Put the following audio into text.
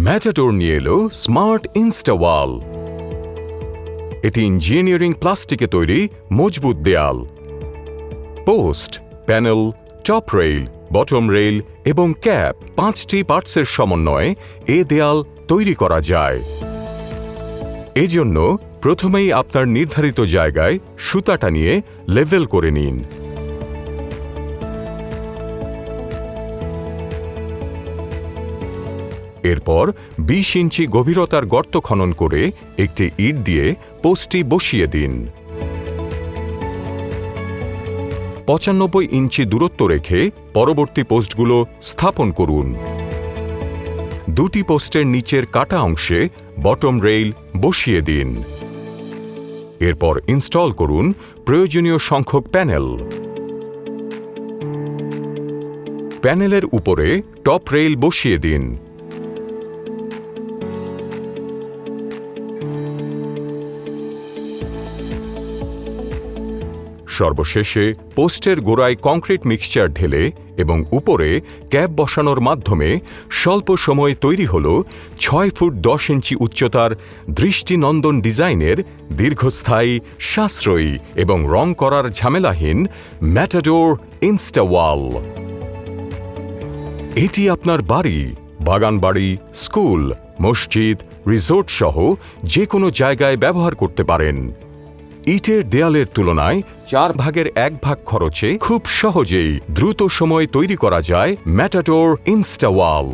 Matador নিয়ে এলো smart ইনস্টাওয়াল। এটি ইঞ্জিনিয়ারিং প্লাস্টিকে তৈরি মজবুত দেয়াল। Post, panel, top rail, bottom rail এবং ক্যাপ 5টি পার্টসের সমন্বয়ে এ দেয়াল তৈরি করা যায়। এজন্য প্রথমেই আপনার নির্ধারিত জায়গায় সুতাটা নিয়ে লেভেল করে নিন। এরপর 20 ইঞ্চি গভীরতার গর্ত খনন করে একটি ইট দিয়ে পোস্টটি বসিয়ে দিন। 95 ইঞ্চি দূরত্ব রেখে পরবর্তী পোস্টগুলো স্থাপন করুন। দুটি পোস্টের নিচের কাটা অংশে বটম রেইল বসিয়ে দিন। এরপর ইনস্টল করুন প্রয়োজনীয় সংখ্যক প্যানেল। প্যানেলের উপরে টপ রেইল বসিয়ে দিন। সর্বশেষে পোস্টের গোড়ায় কংক্রিট মিক্সচার ঢেলে এবং উপরে ক্যাপ বসানোর মাধ্যমে স্বল্প সময়ে তৈরি হল 6 ফুট 10 ইঞ্চি উচ্চতার দৃষ্টিনন্দন ডিজাইনের দীর্ঘস্থায়ী, সাশ্রয়ী এবং রং করার ঝামেলাহীন ম্যাটাডোর ইনস্টাওয়াল। এটি আপনার বাড়ি, বাগানবাড়ি, স্কুল, মসজিদ, রিসোর্ট সহ যে কোনো জায়গায় ব্যবহার করতে পারেন। ইটের দেয়ালের তুলনায় 4 ভাগের 1 ভাগ খরচে খুব সহজেই দ্রুত সময়ে তৈরি করা যায় ম্যাটাডোর ইনস্টাওয়াল।